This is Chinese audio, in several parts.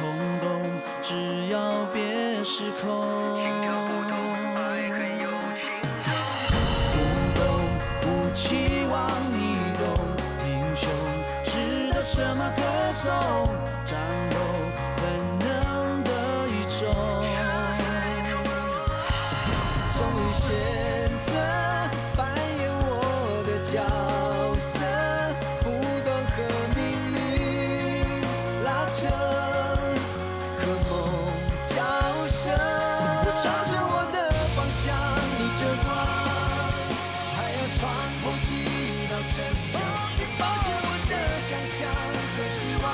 冲动，只要别失控。心跳不痛，爱很有情绪。不懂，不期望你懂，英雄值得什么歌颂？战斗本能的一种。终于选择扮演我的角色，不断和命运拉扯，和梦交涉。我朝着我的方向逆着光，还要穿破几道城墙，保持我的想象和希望。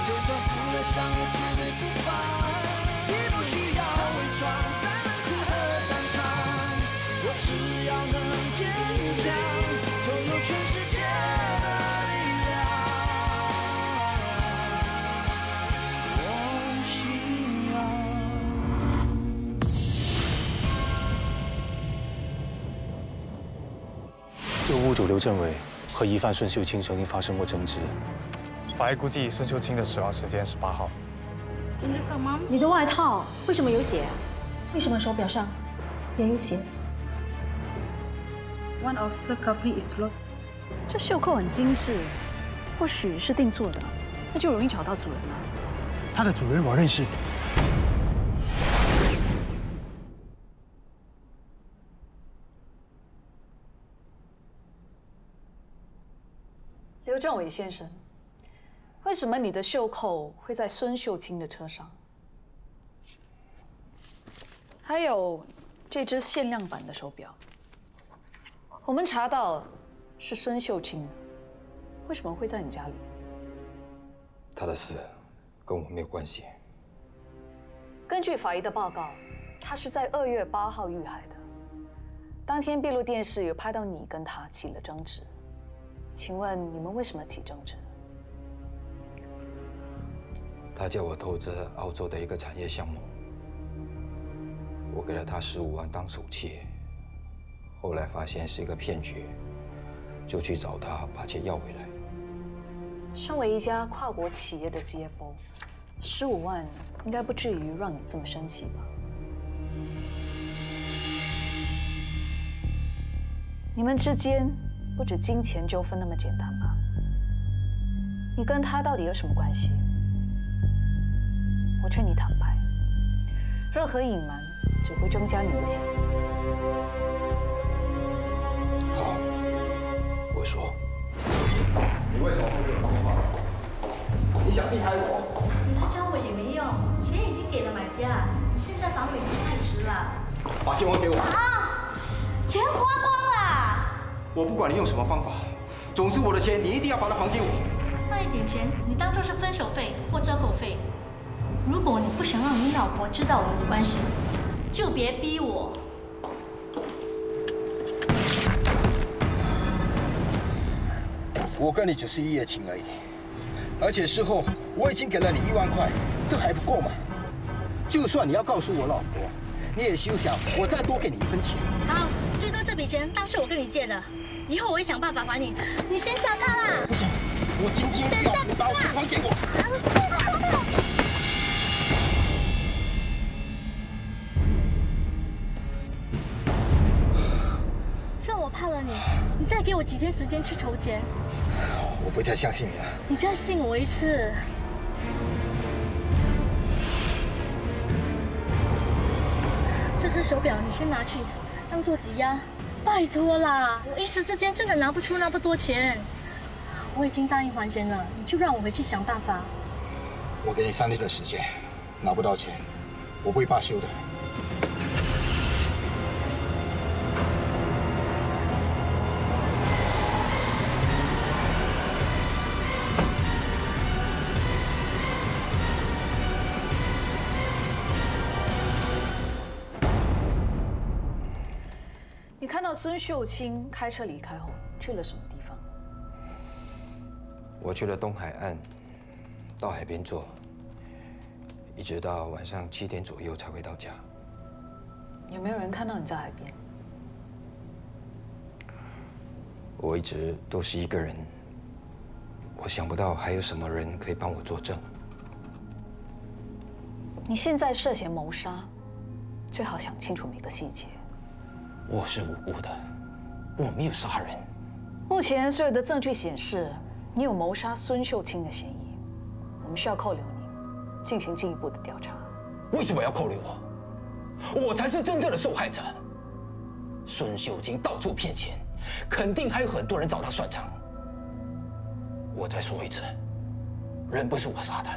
就算负了伤，也绝对不放。既不需要伪装，在冷酷和战场，我只要能坚强，拥有全世界的力量。我信仰。这个屋主刘政伟和疑犯孙秀清曾经发生过争执。法医估计孙秀清的死亡时间是8号。你的外套为什么有血？为什么手表上也有血？ One of the cufflink is lost. 这袖扣很精致，或许是定做的，那就容易找到主人了。他的主人我认识。刘政伟先生，为什么你的袖扣会在孙秀清的车上？还有这只限量版的手表，我们查到是孙秀清的，为什么会在你家里？他的死跟我没有关系。根据法医的报告，他是在2月8号遇害的。当天闭路电视有拍到你跟他起了争执，请问你们为什么起争执？他叫我投资澳洲的一个产业项目，我给了他15万当首期，后来发现是一个骗局，就去找他把钱要回来。身为一家跨国企业的 CFO，15万应该不至于让你这么生气吧？你们之间不止金钱纠纷那么简单吧？你跟他到底有什么关系？我劝你坦白，任何隐瞒只会增加你的嫌疑。好，我说。你为什么会给我打电话？你想避开我？你来找我也没用，钱已经给了买家，现在反悔已经太迟了。把钱还给我！啊，钱花光了。我不管你用什么方法，总之我的钱你一定要把它还给我。那一点钱你当做是分手费或遮口费。如果你不想让你老婆知道我们的关系，就别逼我。我跟你只是一夜情而已，而且事后我已经给了你1万块，这还不够吗？就算你要告诉我老婆，你也休想我再多给你1分钱。好，最多这笔钱当是我跟你借的，以后我会想办法还你。你先下车啦！不行，我今天要你把我钱还给我。算我怕了你，你再给我几天时间去筹钱。我不再相信你了。你再信我一次。这只手表你先拿去，当做抵押。拜托啦，我一时之间真的拿不出那么多钱。我已经答应还钱了，你就让我回去想办法。我给你3天的时间，拿不到钱，我不会罢休的。你看到孙秀清开车离开后去了什么地方？我去了东海岸，到海边坐，一直到晚上7点左右才回到家。有没有人看到你在海边？我一直都是一个人，我想不到还有什么人可以帮我作证。你现在涉嫌谋杀，最好想清楚每个细节。我是无辜的，我没有杀人。目前所有的证据显示，你有谋杀孙秀清的嫌疑，我们需要扣留你，进行进一步的调查。为什么要扣留我？我才是真正的受害者。孙秀清到处骗钱，肯定还有很多人找他算账。我再说一次，人不是我杀的，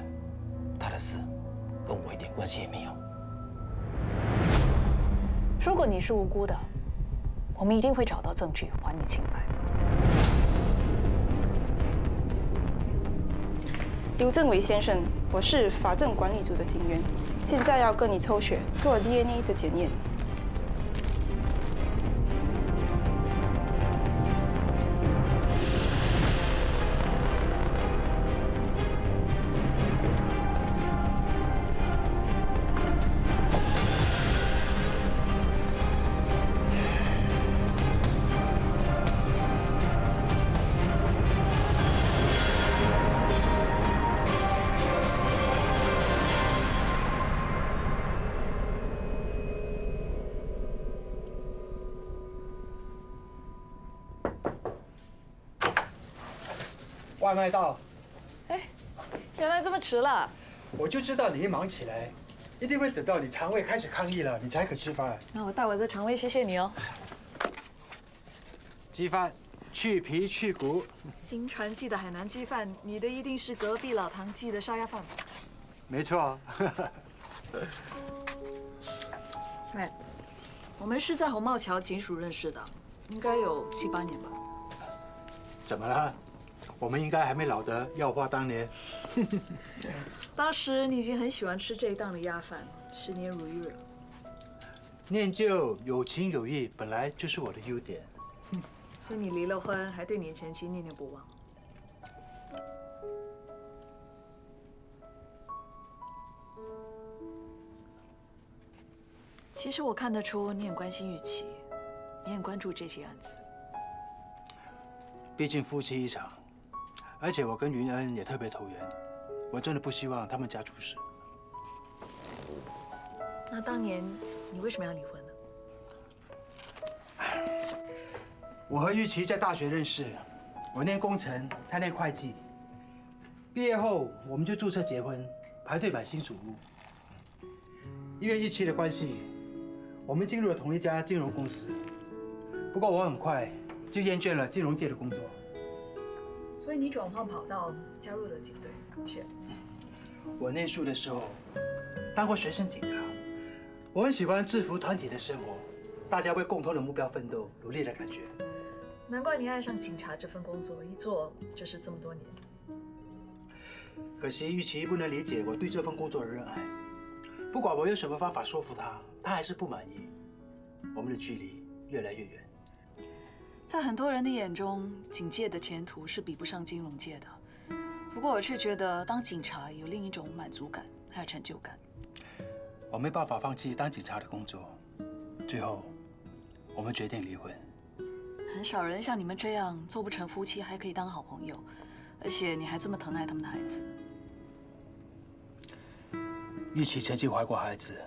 他的死跟我一点关系也没有。如果你是无辜的，我们一定会找到证据还你清白。刘政伟先生，我是法政管理组的警员，现在要跟你抽血做 DNA 的检验。外卖到，哎，原来这么迟了。我就知道你一忙起来，一定会等到你肠胃开始抗议了，你才可吃饭。那我带我的肠胃谢谢你哦。鸡饭，去皮去骨。新传记的海南鸡饭，你的一定是隔壁老唐记的烧鸭饭吧？没错。哎，我们是在红帽桥警署认识的，应该有7、8年吧。怎么了？我们应该还没老得要话当年。当时你已经很喜欢吃这一档的鸭饭，10年如一日了。念旧有情有义，本来就是我的优点。所以你离了婚，还对你的前妻念念不忘。其实我看得出你很关心玉琪，你很关注这些案子。毕竟夫妻一场，而且我跟云恩也特别投缘，我真的不希望他们家出事。那当年你为什么要离婚呢？我和玉琪在大学认识，我念工程，她念会计。毕业后我们就注册结婚，排队买新主屋。因为玉琪的关系，我们进入了同一家金融公司。不过我很快就厌倦了金融界的工作。所以你转换跑道，加入了警队。是。我念书的时候当过学生警察，我很喜欢制服团体的生活，大家为共同的目标奋斗、努力的感觉。难怪你爱上警察这份工作，一做就是这么多年。可惜玉琪不能理解我对这份工作的热爱，不管我用什么方法说服她，她还是不满意。我们的距离越来越远。在很多人的眼中，警界的前途是比不上金融界的。不过我却觉得当警察有另一种满足感，还有成就感。我没办法放弃当警察的工作，最后我们决定离婚。很少人像你们这样做不成夫妻，还可以当好朋友，而且你还这么疼爱他们的孩子。玉琪曾经怀过孩子，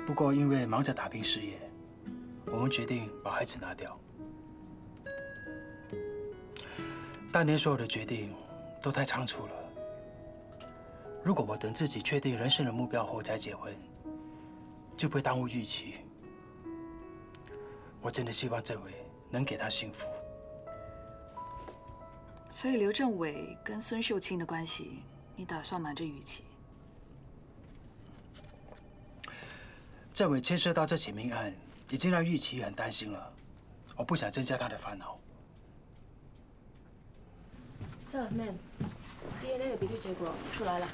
不过因为忙着打拼事业，我们决定把孩子拿掉。当年所有的决定都太仓促了。如果我等自己确定人生的目标后再结婚，就不会耽误玉琪。我真的希望政委能给她幸福。所以刘政伟跟孙秀清的关系，你打算瞒着玉琪？政委牵涉到这起命案，已经让玉琪很担心了。我不想增加她的烦恼。Sir, ma'am, DNA 的比对结果出来了。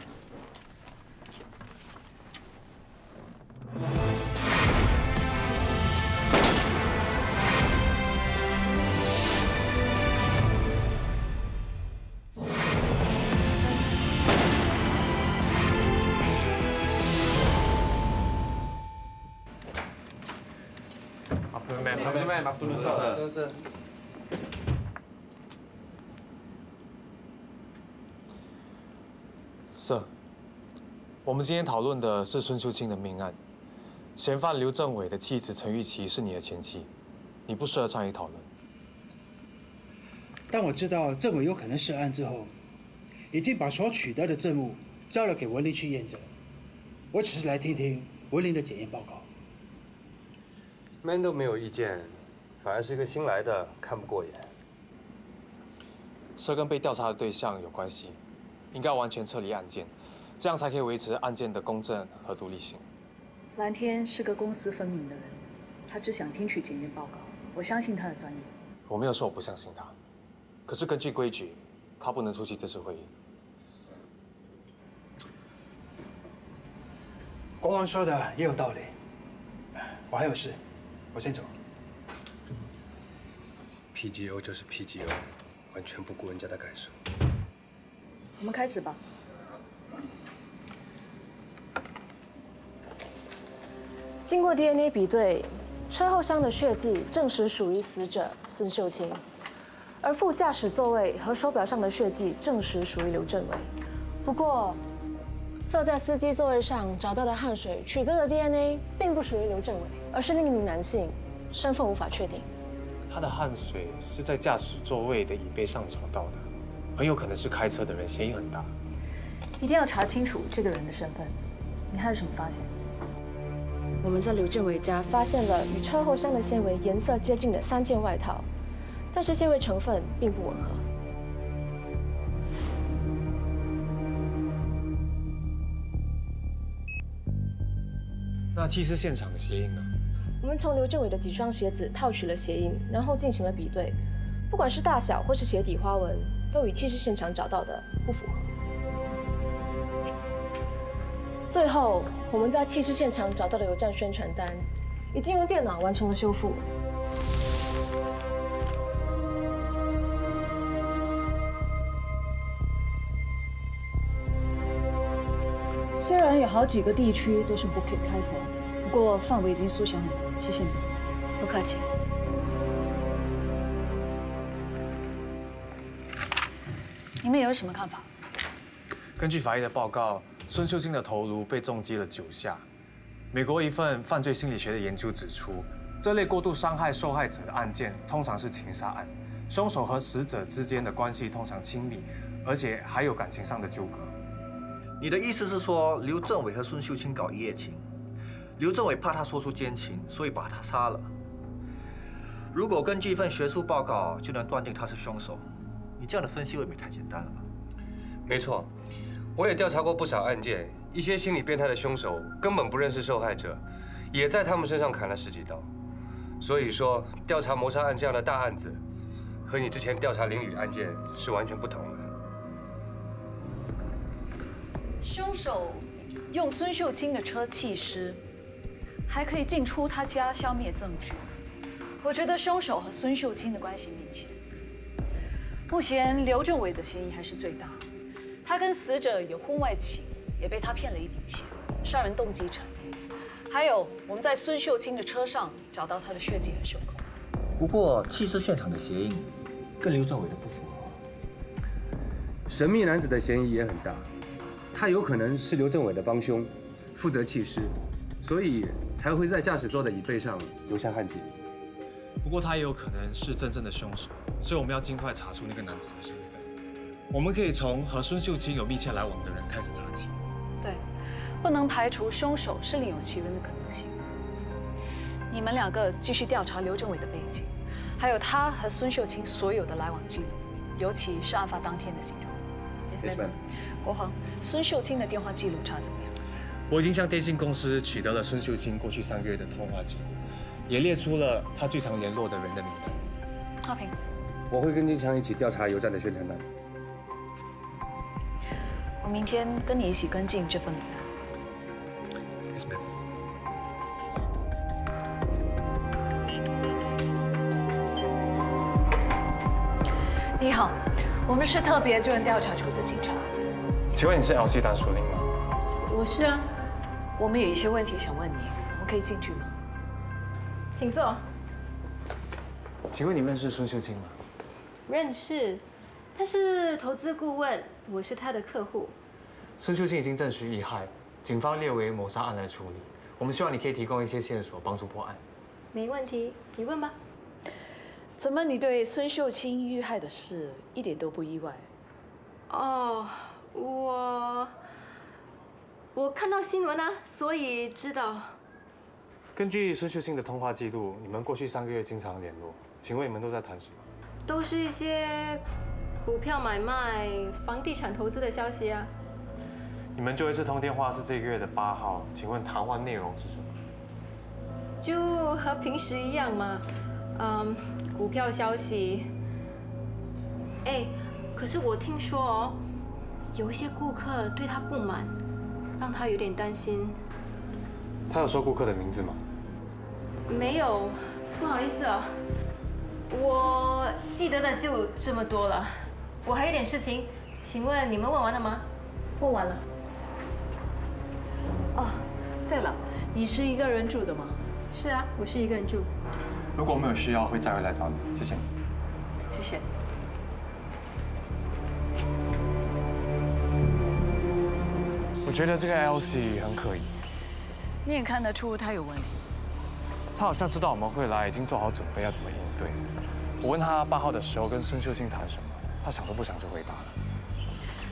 Afternoon, sir. Sir, 我们今天讨论的是孙秀清的命案，嫌犯刘政伟的妻子陈玉琪是你的前妻，你不适合参与讨论。当我知道政委有可能涉案之后，已经把所取得的证物交了给文林去验证。我只是来听听文林的检验报告。Man 都没有意见，反而是一个新来的看不过眼。这跟被调查的对象有关系，应该完全撤离案件，这样才可以维持案件的公正和独立性。蓝天是个公私分明的人，他只想听取检验报告，我相信他的专业。我没有说我不相信他，可是根据规矩，他不能出席这次会议。国王说的也有道理，我还有事，我先走。PGO 就是 PGO， 完全不顾人家的感受。我们开始吧。经过 DNA 比对，车后箱的血迹证实属于死者孙秀清，而副驾驶座位和手表上的血迹证实属于刘政伟。不过，塞在司机座位上找到的汗水取得的 DNA 并不属于刘政伟，而是另一名男性，身份无法确定。他的汗水是在驾驶座位的椅背上找到的，很有可能是开车的人，嫌疑很大。一定要查清楚这个人的身份。你还有什么发现？我们在刘政伟家发现了与车后箱的纤维颜色接近的3件外套，但是纤维成分并不吻合。那弃尸现场的鞋印呢？我们从刘政伟的几双鞋子套取了鞋印，然后进行了比对，不管是大小或是鞋底花纹，都与弃尸现场找到的不符合。最后，我们在弃尸现场找到的有站宣传单，已经用电脑完成了修复。虽然有好几个地区都是 Bukit 开头，不过范围已经缩小很多。谢谢你，不客气。你们有什么看法？根据法医的报告，孙秀清的头颅被重击了9下。美国一份犯罪心理学的研究指出，这类过度伤害受害者的案件通常是情杀案，凶手和死者之间的关系通常亲密，而且还有感情上的纠葛。你的意思是说，刘政伟和孙秀清搞一夜情，刘政伟怕他说出奸情，所以把他杀了。如果根据一份学术报告就能断定他是凶手，你这样的分析未免太简单了吧？没错，我也调查过不少案件，一些心理变态的凶手根本不认识受害者，也在他们身上砍了10几刀。所以说，调查谋杀案这样的大案子，和你之前调查林宇案件是完全不同的。凶手用孙秀清的车弃尸，还可以进出他家消灭证据。我觉得凶手和孙秀清的关系密切。目前刘政伟的嫌疑还是最大，他跟死者有婚外情，也被他骗了一笔钱，杀人动机成立。还有，我们在孙秀清的车上找到他的血迹和袖口。不过弃尸现场的鞋印跟刘政伟的不符合。神秘男子的嫌疑也很大。他有可能是刘政伟的帮凶，负责弃尸，所以才会在驾驶座的椅背上留下汗迹。不过他也有可能是真正的凶手，所以我们要尽快查出那个男子的身份。我们可以从和孙秀清有密切来往的人开始查起。对，不能排除凶手是另有其人的可能性。你们2个继续调查刘政伟的背景，还有他和孙秀清所有的来往记录，尤其是案发当天的行程。Yes, ma'am. 国豪，孙秀清的电话记录查怎么样？我已经向电信公司取得了孙秀清过去3个月的通话记录，也列出了他最常联络的人的名单。浩平，我会跟金强一起调查油站的宣传单。我明天跟你一起跟进这份名单。Yes, ma'am. 你好，我们是特别救援调查处的警察。请问你是 LC 丹淑玲吗？我是啊。我们有一些问题想问你，我可以进去吗？请坐。请问你认识孙秀清吗？认识，他是投资顾问，我是他的客户。孙秀清已经证实遇害，警方列为谋杀案来处理。我们希望你可以提供一些线索，帮助破案。没问题，你问吧。怎么你对孙秀清遇害的事一点都不意外？哦，我看到新闻啊，所以知道。根据孙秀清的通话记录，你们过去3个月经常联络，请问你们都在谈什么？都是一些股票买卖、房地产投资的消息啊。你们最后一次通电话是这个月的8号，请问谈话内容是什么？就和平时一样嘛，股票消息。哎，可是我听说哦，有一些顾客对他不满，让他有点担心。他有说顾客的名字吗？没有，不好意思啊，我记得的就这么多了。我还有点事情，请问你们问完了吗？问完了。哦，对了，你是一个人住的吗？是啊，我是一个人住。如果我们有需要，会再回来找你。谢谢你。谢谢。我觉得这个 Elsie 很可疑。你也看得出他有问题。他好像知道我们会来，已经做好准备要怎么应对。我问他8号的时候跟孙秀清谈什么，他想都不想就回答了。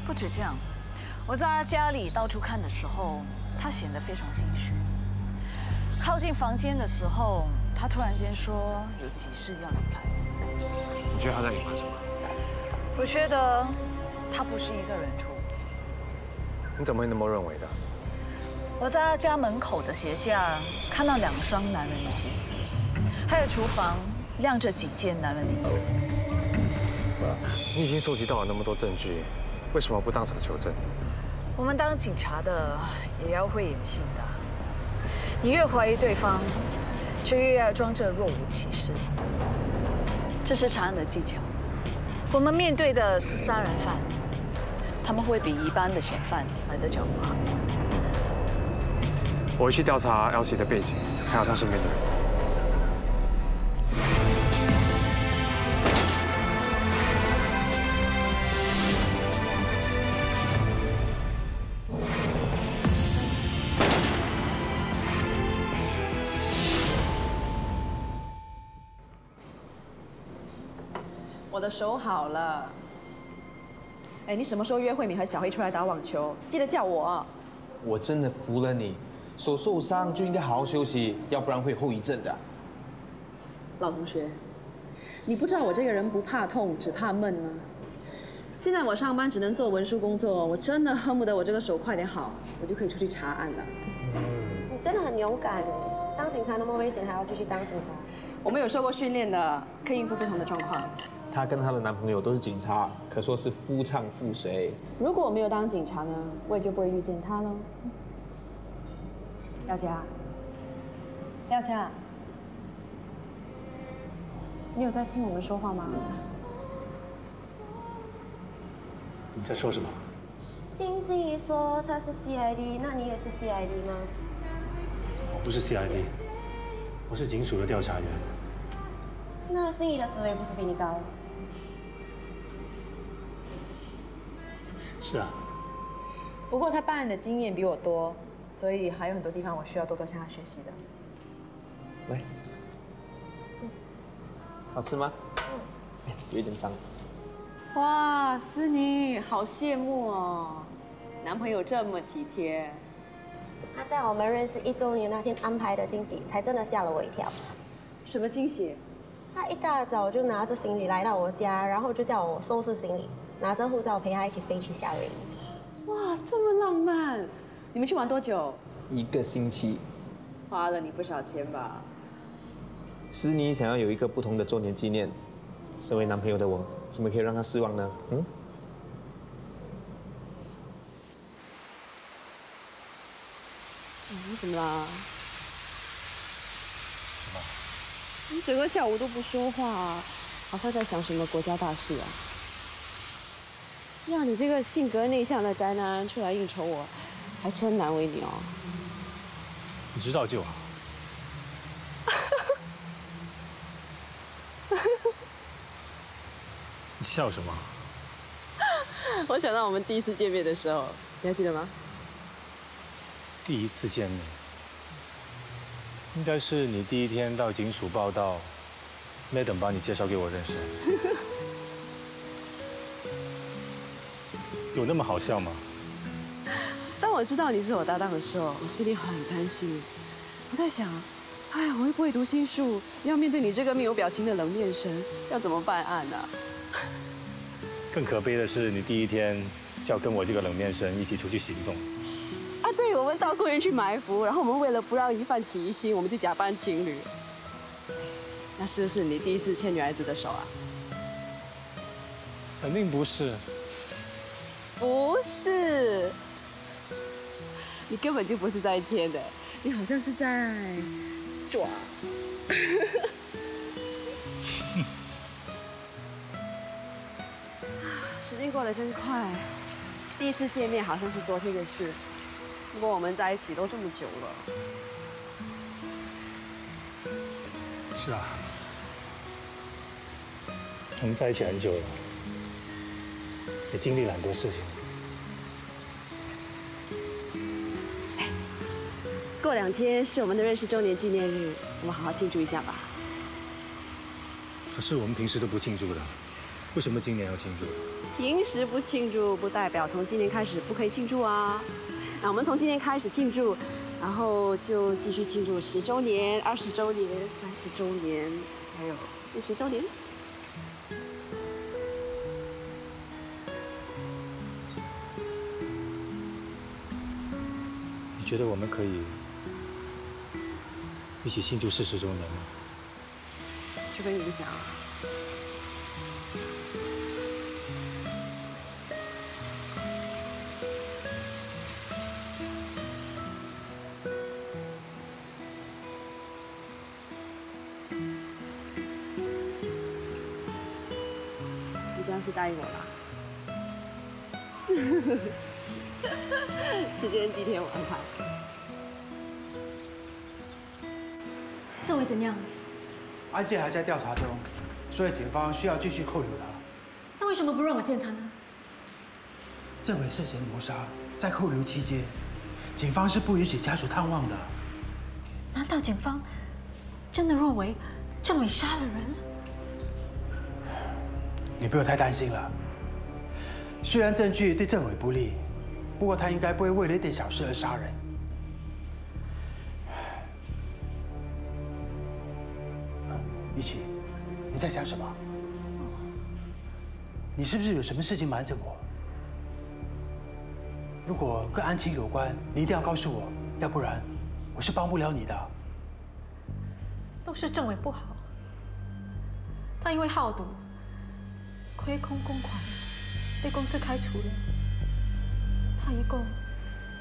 不止这样，我在他家里到处看的时候，他显得非常心虚。靠近房间的时候，他突然间说有急事要离开。你觉得他在隐瞒什么？我觉得他不是一个人住。你怎么会那么认为的？我在他家门口的鞋架看到2双男人的鞋子，还有厨房晾着几件男人的衣服。你已经收集到了那么多证据，为什么不当场求证？我们当警察的也要会演戏的。你越怀疑对方，却越要装着若无其事。这是查案的技巧。我们面对的是杀人犯，他们会比一般的嫌犯来得狡猾。我会去调查 Elsie 的背景，还有她身边的人。我的手好了。哎，你什么时候约慧敏和小黑出来打网球？记得叫我。我真的服了你。手受伤就应该好好休息，要不然会有后遗症的。老同学，你不知道我这个人不怕痛，只怕闷吗？现在我上班只能做文书工作，我真的恨不得我这个手快点好，我就可以出去查案了。你真的很勇敢，当警察那么危险，还要继续当警察？我们有受过训练的，可以应付不同的状况。她跟她的男朋友都是警察，可说是夫唱妇随。如果我没有当警察呢，我也就不会遇见他喽。廖佳，廖佳，你有在听我们说话吗？你在说什么？听心怡说他是 CID， 那你也是 CID 吗？我不是 CID， 我是警署的调查员。那心怡的职位不是比你高？是啊。不过他办案的经验比我多。所以还有很多地方我需要多多向他学习的。来，好吃吗？有一点脏。哇，思妮，好羡慕哦，男朋友这么体贴。他在我们认识1周年那天安排的惊喜，才真的吓了我一跳。什么惊喜？他一大早就拿着行李来到我家，然后就叫我收拾行李，拿着护照陪他一起飞去夏威夷。哇，这么浪漫！你们去玩多久？1个星期。花了你不少钱吧？思妮想要有一个不同的周年纪念，身为男朋友的我，怎么可以让她失望呢？你怎么啦？什么？你整个下午都不说话，好像在想什么国家大事啊？让你这个性格内向的宅男出来应酬我，还真难为你哦。你知道就好。你笑什么？我想到我们第一次见面的时候，你还记得吗？第一次见面，应该是你第一天到警署报到，Madam 把你介绍给我认识。有那么好笑吗？当我知道你是我搭档的时候，我心里很担心。我在想，哎，我又不会读心术，要面对你这个面无表情的冷面神，要怎么办案呢？更可悲的是，你第一天就要跟我这个冷面神一起出去行动。啊，对，我们到公园去埋伏，然后我们为了不让疑犯起疑心，我们就假扮情侣。那是不是你第一次牵女孩子的手啊？肯定不是。不是，你根本就不是在牵的，你好像是在抓。时间过得真快，第一次见面好像是昨天的事，不过我们在一起都这么久了。是啊，我们在一起很久了，也经历了很多事情。过2天是我们的认识周年纪念日，我们好好庆祝一下吧。可是我们平时都不庆祝的，为什么今年要庆祝？平时不庆祝，不代表从今年开始不可以庆祝啊。那我们从今年开始庆祝，然后就继续庆祝10周年、20周年、30周年，还有40周年。你觉得我们可以一起庆祝40周年吗？除非你不想啊。你这样是答应我啦？时间第一天我安排。政委怎样？案件还在调查中，所以警方需要继续扣留他。那为什么不让我见他呢？政委涉嫌谋杀，在扣留期间，警方是不允许家属探望的。难道警方真的认为政委杀了人？你不用太担心了。虽然证据对政委不利，不过他应该不会为了一点小事而杀人。一起，你在想什么？你是不是有什么事情瞒着我？如果跟安青有关，你一定要告诉我，要不然我是帮不了你的。都是政委不好，他因为好赌、亏空公款，被公司开除了。他一共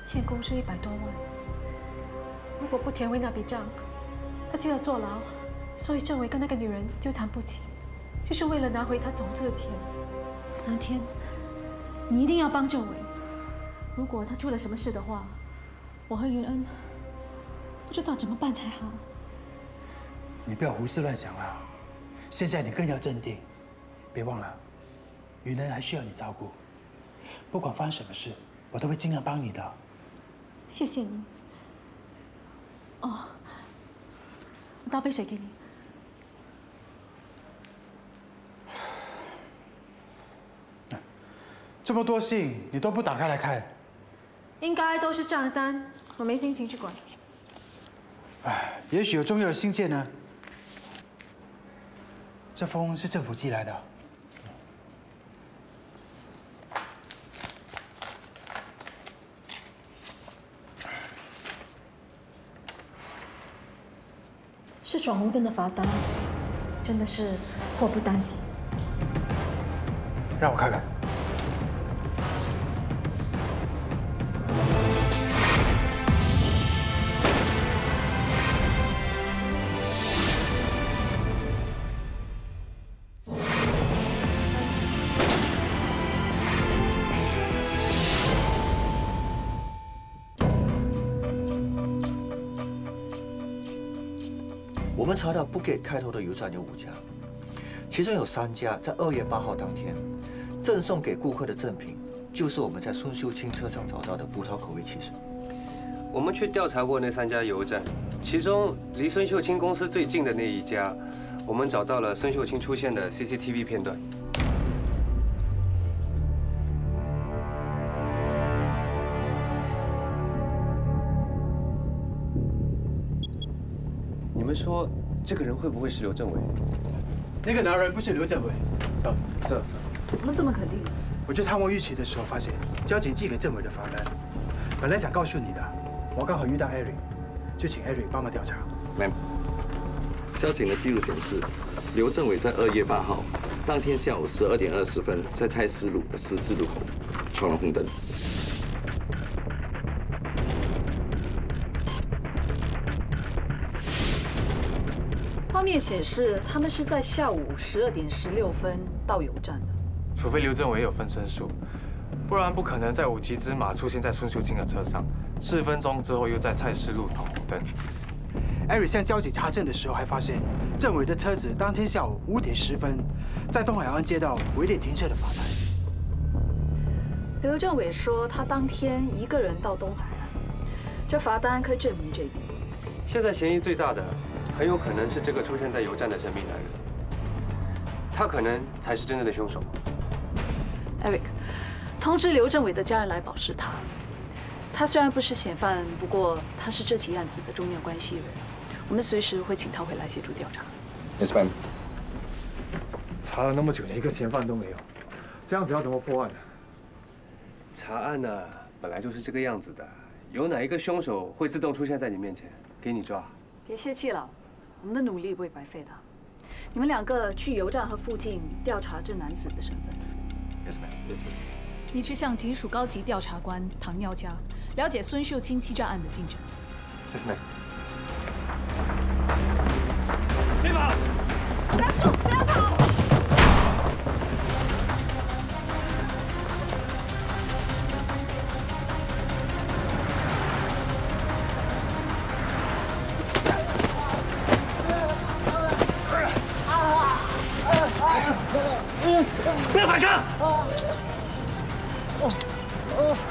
欠公司100多万，如果不填回那笔账，他就要坐牢。所以政委跟那个女人纠缠不清，就是为了拿回他种子的田。蓝天，你一定要帮政委。如果他出了什么事的话，我和云恩不知道怎么办才好。你不要胡思乱想了，现在你更要镇定。别忘了，云恩还需要你照顾。不管发生什么事，我都会尽量帮你的。谢谢你。哦，我倒杯水给你。这么多信，你都不打开来看？应该都是账单，我没心情去管。哎，也许有重要的信件呢。这封是政府寄来的。是闯红灯的罚单，真的是祸不单行。让我看看。我们查到 Bukit 开头的油站有5家，其中有3家在2月8号当天赠送给顾客的赠品，就是我们在孙秀清车上找到的葡萄口味汽水。我们去调查过那3家油站，其中离孙秀清公司最近的那一家，我们找到了孙秀清出现的 CCTV 片段。你们说这个人会不会是刘政委？那个男人不是刘政委。是。怎么这么肯定？我去探望玉琪的时候，发现交警寄给政委的罚单，本来想告诉你的，我刚好遇到 Eric， 就请 Eric 帮忙调查。Ma'am， 交警的记录显示，刘政委在2月8号当天下午12点20分，在蔡司路的十字路口闯了红灯。画面显示，他们是在下午12点16分到油站的。除非刘政委有分身术，不然不可能在5级之马出现在孙秀清的车上，4分钟之后又在蔡司路闯红灯。Eric 向交警查证的时候，还发现政委的车子当天下午5点10分，在东海岸街道违例停车的罚单。刘政委说，他当天一个人到东海岸，这罚单可以证明这一点。现在嫌疑最大的，很有可能是这个出现在油站的神秘男人，他可能才是真正的凶手。Eric， 通知刘政委的家人来保释他。他虽然不是嫌犯，不过他是这起案子的重要关系人，我们随时会请他回来协助调查。Yes, ma'am。查了那么久，连一个嫌犯都没有，这样子要怎么破案呢？查案呢，本来就是这个样子的，有哪一个凶手会自动出现在你面前给你抓？别泄气了，我们的努力不会白费的。你们2个去油站和附近调查这男子的身份。Yes, ma'am. Yes, ma'am. 你去向警署高级调查官唐耀嘉了解孙秀清欺诈案的进展。Yes, ma'am. 别跑！站住！不要跑！不要反抗！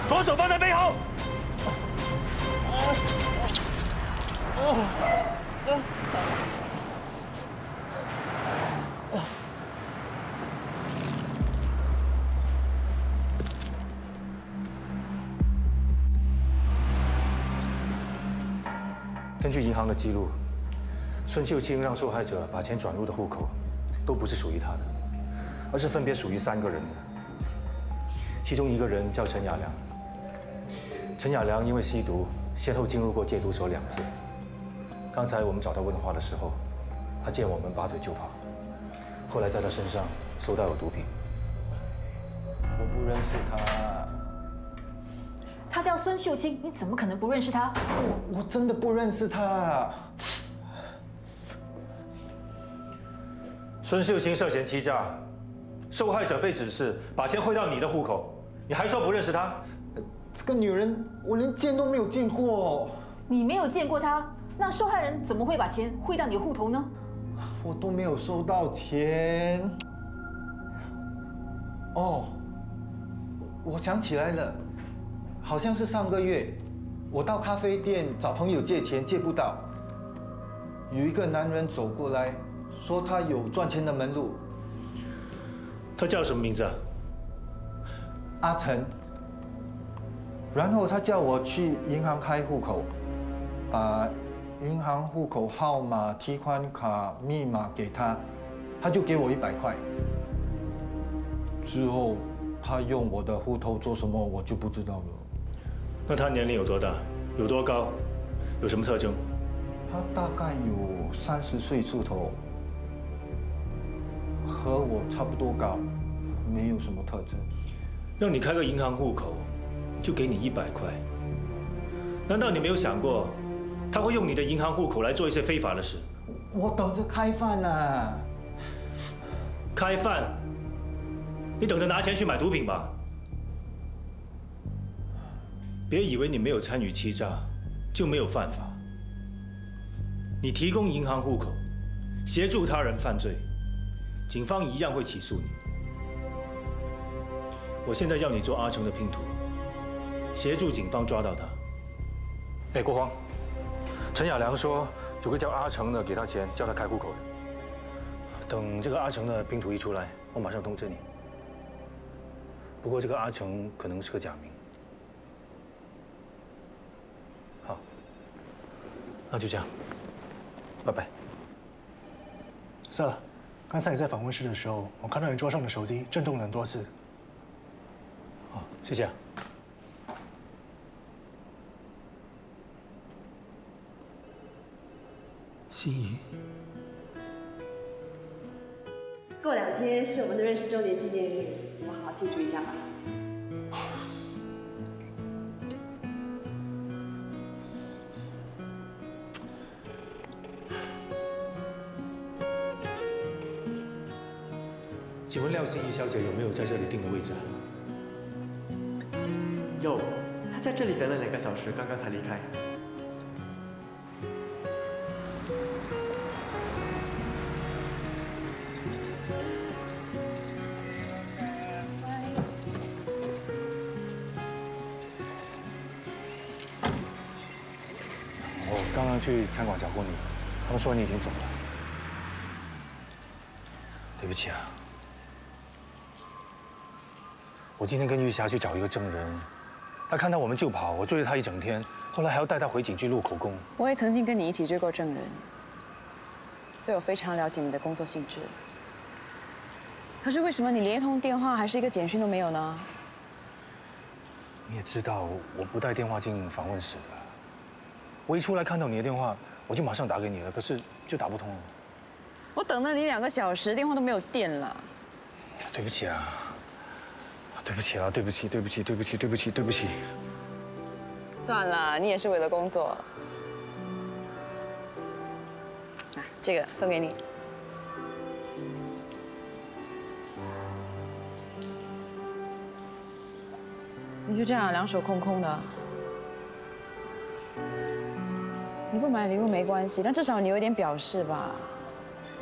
左手放在背后。根据银行的记录，孙秀清让受害者把钱转入的户口，都不是属于他的，而是分别属于3个人的。其中1个人叫陈雅良，陈雅良因为吸毒，先后进入过戒毒所2次。刚才我们找他问话的时候，他见我们拔腿就跑，后来在他身上搜到有毒品。我不认识他。他叫孙秀清，你怎么可能不认识他？我真的不认识他。孙秀清涉嫌欺诈，受害者被指示把钱汇到你的户口，你还说不认识她？这个女人我连见都没有见过。你没有见过她，那受害人怎么会把钱汇到你的户头呢？我都没有收到钱。哦，我想起来了，好像是上个月，我到咖啡店找朋友借钱，借不到，有一个男人走过来，说他有赚钱的门路。他叫什么名字啊？阿成。然后他叫我去银行开户口，把银行户口号码、提款卡密码给他，他就给我100块。之后他用我的户头做什么，我就不知道了。那他年龄有多大？有多高？有什么特征？他大概有30岁出头，和我差不多高，没有什么特征。让你开个银行户口，就给你100块。难道你没有想过，他会用你的银行户口来做一些非法的事？我等着开饭呢。开饭？你等着拿钱去买毒品吧。别以为你没有参与欺诈，就没有犯法。你提供银行户口，协助他人犯罪，警方一样会起诉你。我现在要你做阿成的拼图，协助警方抓到他。哎，国煌，陈雅良说有个叫阿成的给他钱，叫他开户口的。等这个阿成的拼图一出来，我马上通知你。不过这个阿成可能是个假名。好，那就这样，拜拜。Sir，刚才你在访问室的时候，我看到你桌上的手机震动了很多次。好，谢谢啊。 心怡，过2天是我们的认识周年纪念日，我们好好庆祝一下吧。请问廖心怡小姐有没有在这里定的位置啊？有，她在这里等了2个小时，刚刚才离开。 刚刚去餐馆找过你，他们说你已经走了。对不起啊，我今天跟玉霞去找一个证人，他看到我们就跑，我追了他一整天，后来还要带他回警局录口供。我也曾经跟你一起追过证人，所以我非常了解你的工作性质。可是为什么你连一通电话还是一个简讯都没有呢？你也知道我不带电话进访问室的。 我一出来看到你的电话，我就马上打给你了，可是就打不通了。我等了你2个小时，电话都没有电了。对不起啊，对不起啊，对不起，对不起，对不起，对不起，对不起。算了，你也是为了工作。啊，这个送给你。你就这样2手空空的。 你不买礼物没关系，但至少你有一点表示吧。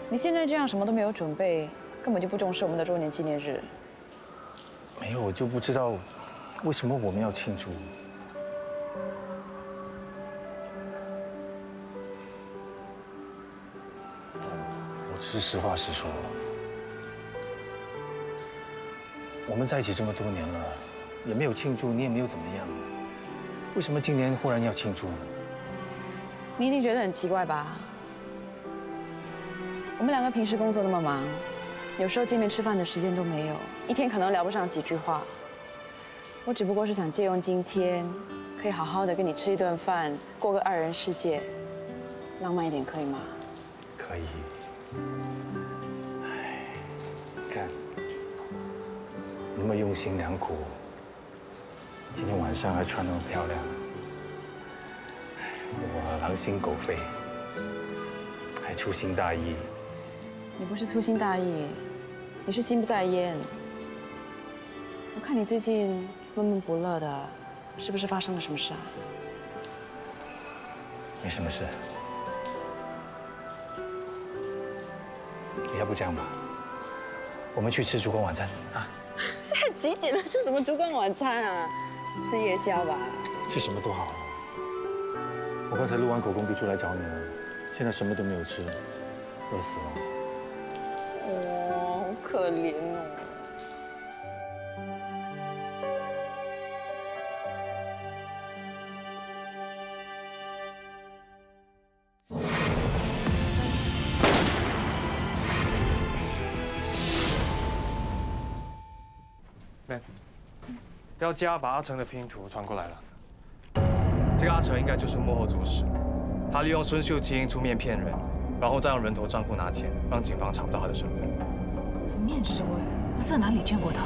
你现在这样什么都没有准备，根本就不重视我们的周年纪念日。没有，我就不知道为什么我们要庆祝。我只是实话实说，我们在一起这么多年了，也没有庆祝，你也没有怎么样，为什么今年忽然要庆祝呢？ 你一定觉得很奇怪吧？我们2个平时工作那么忙，有时候见面吃饭的时间都没有，一天可能聊不上几句话。我只不过是想借用今天，可以好好的跟你吃一顿饭，过个2人世界，浪漫一点，可以吗？可以。哎，看，那么用心良苦，今天晚上还穿那么漂亮。 我狼心狗肺，还粗心大意。你不是粗心大意，你是心不在焉。我看你最近闷闷不乐的，是不是发生了什么事啊？没什么事。要不这样吧，我们去吃烛光晚餐啊？现在几点了？吃什么烛光晚餐啊？吃夜宵吧。吃什么都好。 我刚才录完口供就出来找你了，现在什么都没有吃，饿死了。哦，好可怜哦。妹，廖家把阿成的拼图传过来了。 这个阿成应该就是幕后主使，他利用孙秀清出面骗人，然后再用人头账户拿钱，让警方查不到他的身份。面熟哎，我在哪里见过他？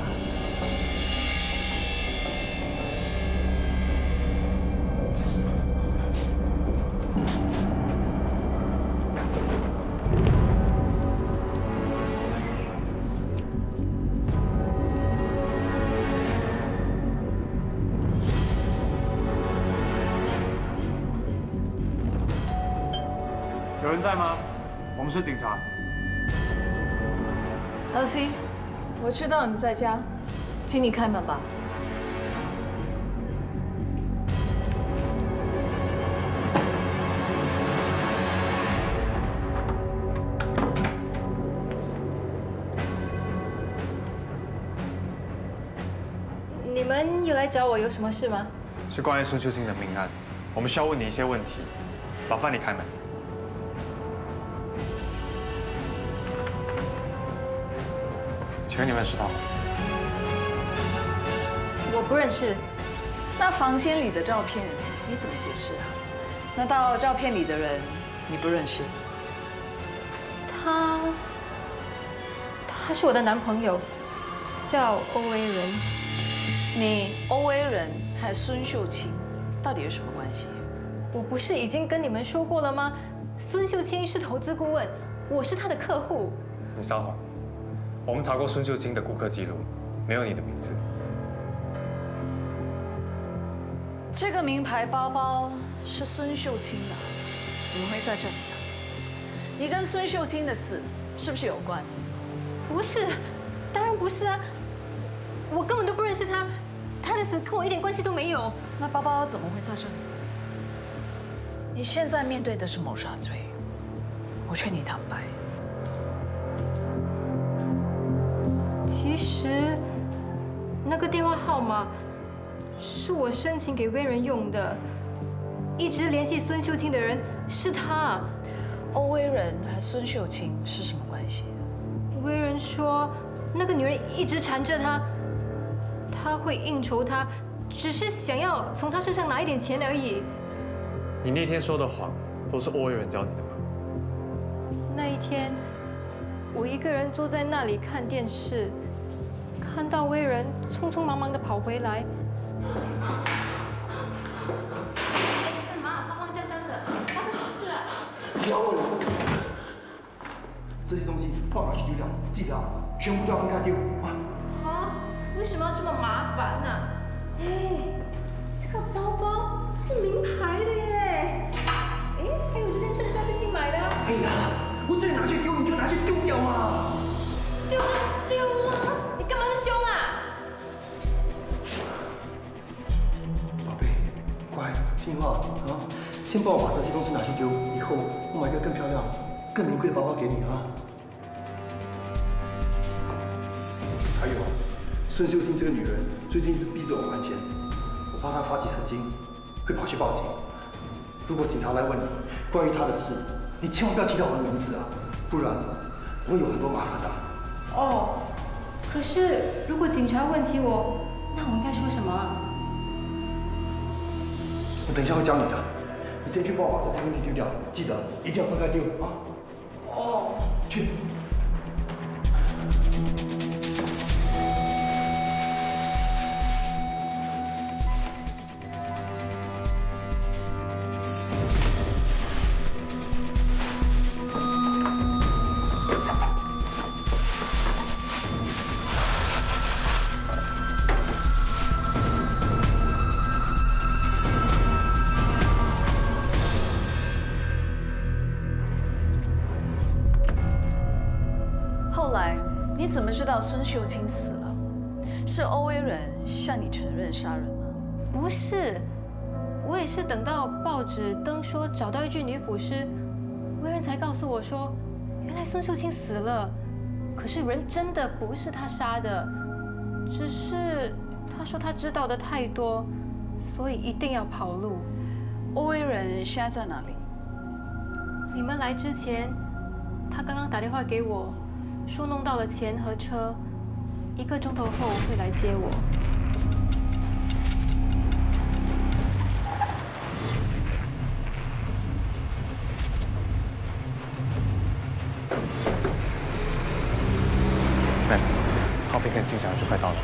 有人在吗？我们是警察。阿西，我知道你在家，请你开门吧。又来找我，有什么事吗？是关于孙秀清的命案，我们需要问你一些问题，麻烦你开门。请问你认识他吗？我不认识。那房间里的照片你怎么解释啊？难道照片里的人你不认识？他是我的男朋友，叫欧威人。你欧威人和孙秀清到底有什么关系？我不是已经跟你们说过了吗？孙秀清是投资顾问，我是他的客户。你撒谎！我们查过孙秀清的顾客记录，没有你的名字。这个名牌包包是孙秀清的，怎么会在这里啊？你跟孙秀清的死是不是有关？不是，当然不是啊！我根本都不认识他，他的死跟我一点关系都没有。那包包怎么会在这里？你现在面对的是谋杀罪，我劝你坦白。其实，那个电话号码是我申请给威人用的，一直联系孙秀清的人是他。欧威人和孙秀清是什么关系？威人说，那个女人一直缠着他，他会应酬她，只是想要从她身上拿一点钱而已。你那天说的谎，都是欧威人教你的吗？那一天，我一个人坐在那里看电视，看到威人匆匆忙忙地跑回来。干嘛？慌慌张张的，发生什么事啊？不要问我！这些东西放哪去丢掉？记得啊，全部都要分开丢啊！啊？为什么要这么麻烦呢？哎，这个包包是名牌的耶！哎，还有这件衬衫是新买的。哎呀，我这里拿去丢你就拿去丢掉嘛！丢啊丢啊！你干嘛那么凶啊？宝贝，乖，听话啊！先帮我把这些东西拿去丢，以后我买一个更漂亮、更名贵的包包给你啊！还有，孙秀清这个女人最近一直逼着我还钱，我怕她发起神经，会跑去报警。如果警察来问你关于她的事，你千万不要提到我的名字啊，不然我会有很多麻烦的。哦，可是如果警察问起我，那我应该说什么啊？我等一下会教你的，你先去帮我把这些东西丢掉，记得一定要分开丢啊！哦，去。你怎么知道孙秀清死了？是欧威人向你承认杀人吗？不是，我也是等到报纸登说找到一具女腐尸，威人才告诉我说，原来孙秀清死了。可是人真的不是他杀的，只是他说他知道的太多，所以一定要跑路。欧威人现在在哪里？你们来之前，他刚刚打电话给我。说弄到了钱和车，1个钟头后会来接我。妹，浩飞跟金祥就快到了。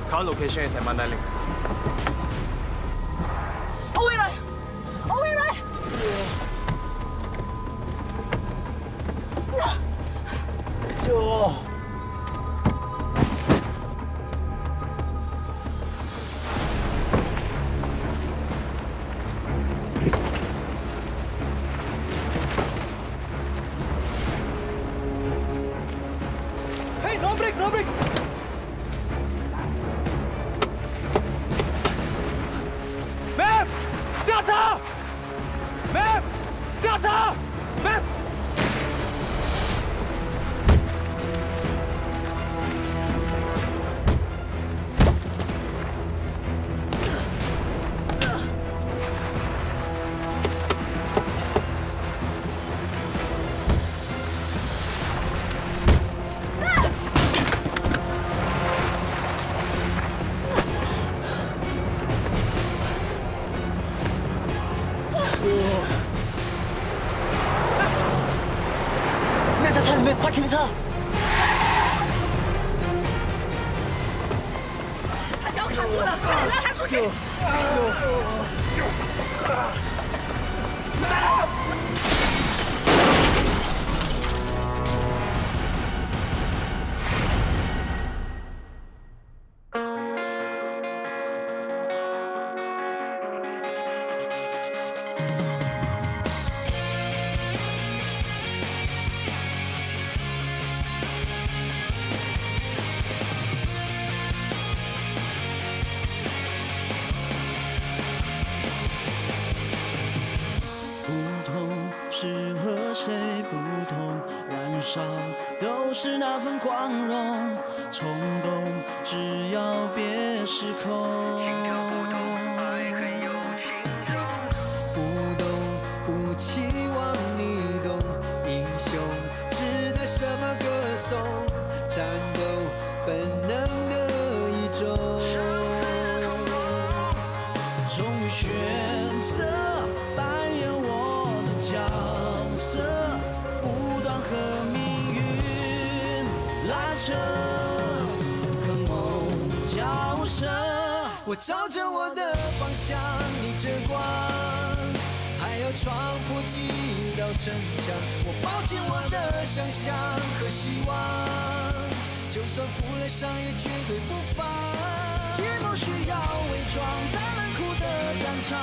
Current location is at Mandai Link. Owen Run! Owen Run! 救我！ Hey, no break, no break! Ma'am， 下车 ！Ma'am， 下车 ！Ma'am。 那在车里面，快停车！他脚卡住了，快点拉他出去！是和谁不同，燃烧都是那份光荣，冲动只要别失控。心跳不同，爱很有轻重，不懂不期望你懂，英雄值得什么歌颂？战斗本能的一种，终于选择。 角色不断和命运拉扯，跟梦交涉。我照着我的方向，逆着光，还要闯破几道城墙。我抱紧我的想象和希望，就算负了伤也绝对不放。寂寞需要伪装，在冷酷的战场。